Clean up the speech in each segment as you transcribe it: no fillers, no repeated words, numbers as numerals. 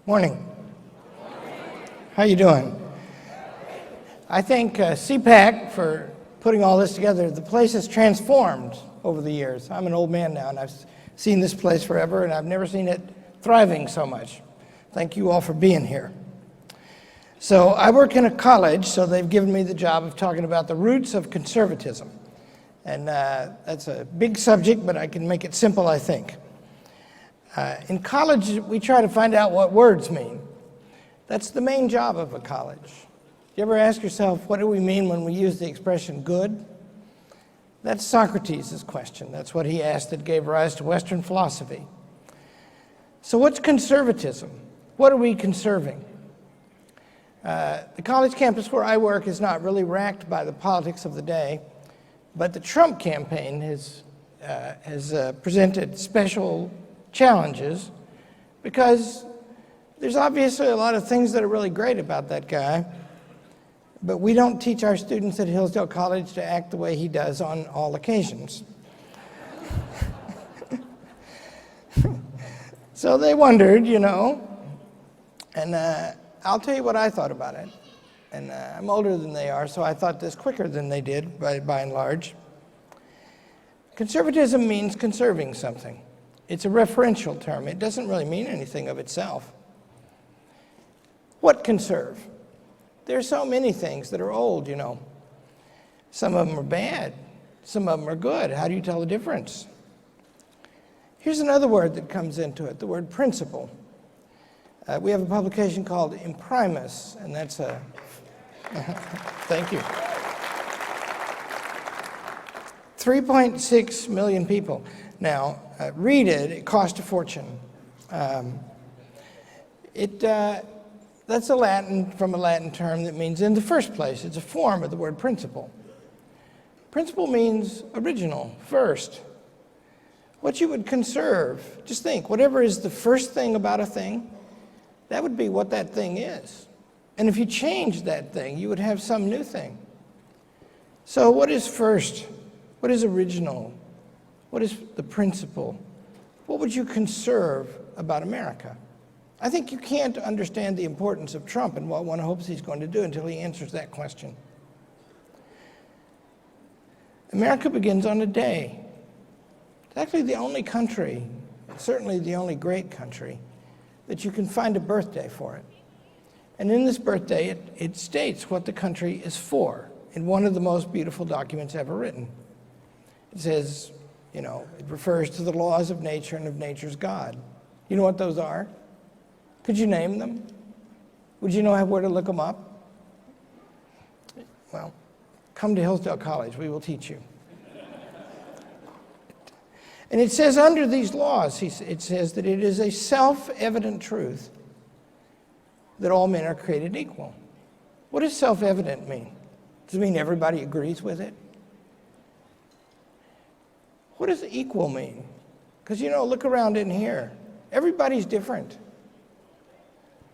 Morning. How you doing? I thank CPAC for putting all this together. The place has transformed over the years. I'm an old man now, and I've seen this place forever, and I've never seen it thriving so much. Thank you all for being here. So I work in a college, so they've given me the job of talking about the roots of conservatism. And that's a big subject, but I can make it simple, I think. In college, we try to find out what words mean. That's the main job of a college. You ever ask yourself, what do we mean when we use the expression good? That's Socrates' question. That's what he asked that gave rise to Western philosophy. So what's conservatism? What are we conserving? The college campus where I work is not really racked by the politics of the day, but the Trump campaign has presented special challenges because there's obviously a lot of things that are really great about that guy, but we don't teach our students at Hillsdale College to act the way he does on all occasions. So they wondered, and I'll tell you what I thought about it. And I'm older than they are, so I thought this quicker than they did, by and large. Conservatism means conserving something. It's a referential term. It doesn't really mean anything of itself. What conserve? There are so many things that are old, Some of them are bad. Some of them are good. How do you tell the difference? Here's another word that comes into it, the word principle. We have a publication called Imprimis, and that's a... Thank you. 3.6 million people. Now, read it. It cost a fortune. That's from a Latin term that means in the first place. It's a form of the word principle. Principle means original, first. What you would conserve, just think, whatever is the first thing about a thing, that would be what that thing is. And if you change that thing, you would have some new thing. So what is first? What is original? What is the principle? What would you conserve about America? I think you can't understand the importance of Trump and what one hopes he's going to do until he answers that question. America begins on a day. It's actually the only country, certainly the only great country, that you can find a birthday for it. And in this birthday, it states what the country is for in one of the most beautiful documents ever written. It says, it refers to the laws of nature and of nature's God. You know what those are? Could you name them? Would you know where to look them up? Well, come to Hillsdale College. We will teach you. And it says under these laws, it says that it is a self-evident truth that all men are created equal. What does self-evident mean? Does it mean everybody agrees with it? What does equal mean? Because, look around in here. Everybody's different.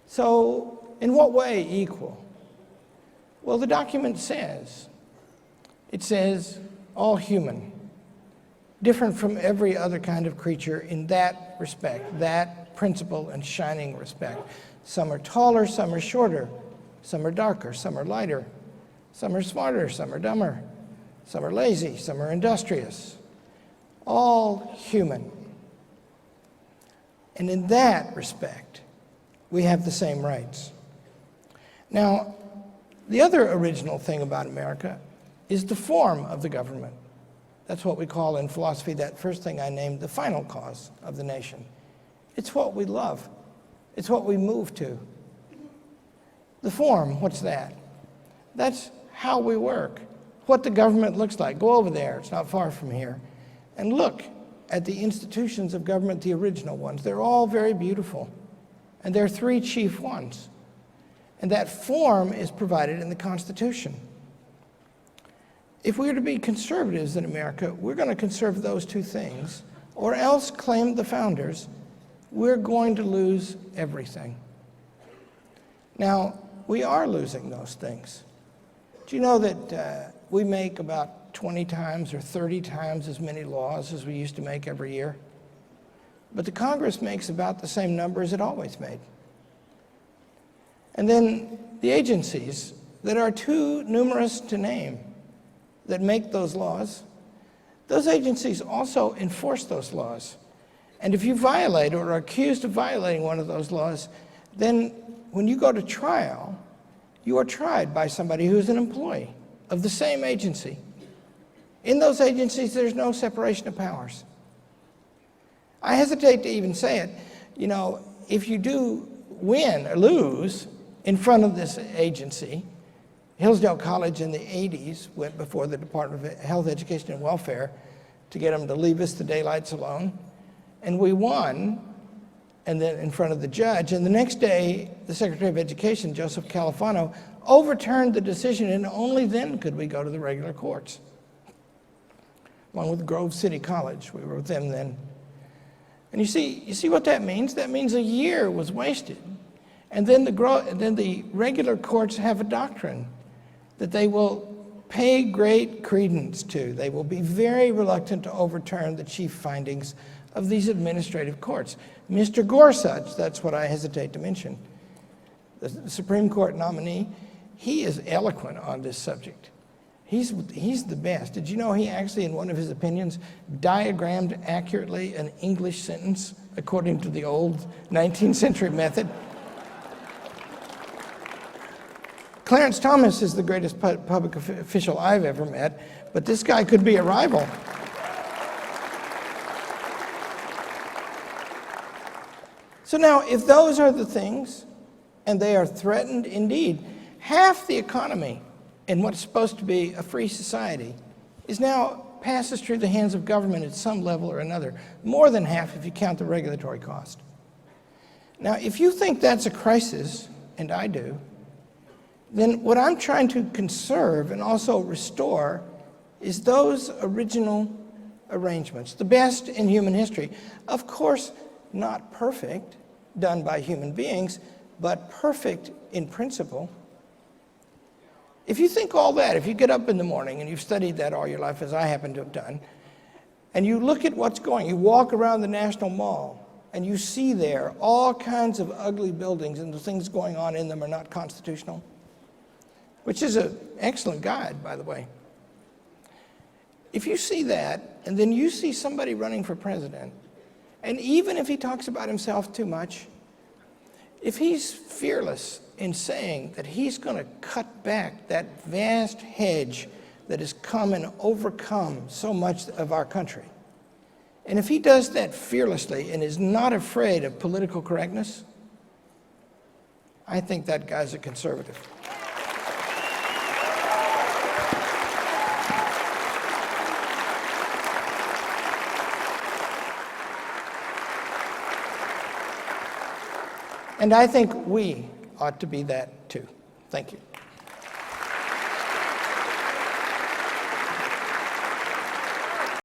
So, in what way equal? Well, the document says, all human, different from every other kind of creature in that respect, that principle and shining respect. Some are taller, some are shorter, some are darker, some are lighter, some are smarter, some are dumber, some are lazy, some are industrious. All human. And in that respect, we have the same rights. Now, the other original thing about America is the form of the government. That's what we call in philosophy, that first thing I named, the final cause of the nation. It's what we love. It's what we move to. The form, what's that? That's how we work, what the government looks like. Go over there, it's not far from here, and look at the institutions of government, the original ones. They're all very beautiful, and there are three chief ones. And that form is provided in the Constitution. If we are to be conservatives in America, we're going to conserve those two things, or else, claim the founders, we're going to lose everything. Now, we are losing those things. Do you know that we make about 20 times or 30 times as many laws as we used to make every year? But the Congress makes about the same number as it always made. And then the agencies that are too numerous to name that make those laws, those agencies also enforce those laws. And if you violate or are accused of violating one of those laws, then when you go to trial, you are tried by somebody who's an employee of the same agency. In those agencies, there's no separation of powers. I hesitate to even say it. You know, if you do win or lose in front of this agency, Hillsdale College in the 80s went before the Department of Health, Education, and Welfare to get them to leave us the daylights alone. And we won, and then in front of the judge. And the next day, the Secretary of Education, Joseph Califano, overturned the decision, and only then could we go to the regular courts. Along with Grove City College, we were with them then. And you see what that means? That means a year was wasted. And then the regular courts have a doctrine that they will pay great credence to. They will be very reluctant to overturn the chief findings of these administrative courts. Mr. Gorsuch, that's what I hesitate to mention, the Supreme Court nominee, he is eloquent on this subject. He's the best. Did you know he actually, in one of his opinions, diagrammed accurately an English sentence according to the old 19th century method? Clarence Thomas is the greatest public official I've ever met, but this guy could be a rival. So now, if those are the things, and they are threatened indeed, half the economy in what's supposed to be a free society is now passes through the hands of government at some level or another. More than half if you count the regulatory cost. Now, if you think that's a crisis, and I do, then what I'm trying to conserve and also restore is those original arrangements, the best in human history. Of course, not perfect, done by human beings, but perfect in principle. If you think all that, if you get up in the morning and you've studied that all your life, as I happen to have done, and you look at what's going, you walk around the National Mall, and you see there all kinds of ugly buildings, and the things going on in them are not constitutional, which is an excellent guide, by the way. If you see that, and then you see somebody running for president, and even if he talks about himself too much, if he's fearless in saying that he's going to cut back that vast hedge that has come and overcome so much of our country, and if he does that fearlessly and is not afraid of political correctness, I think that guy's a conservative. And I think we ought to be that too. Thank you.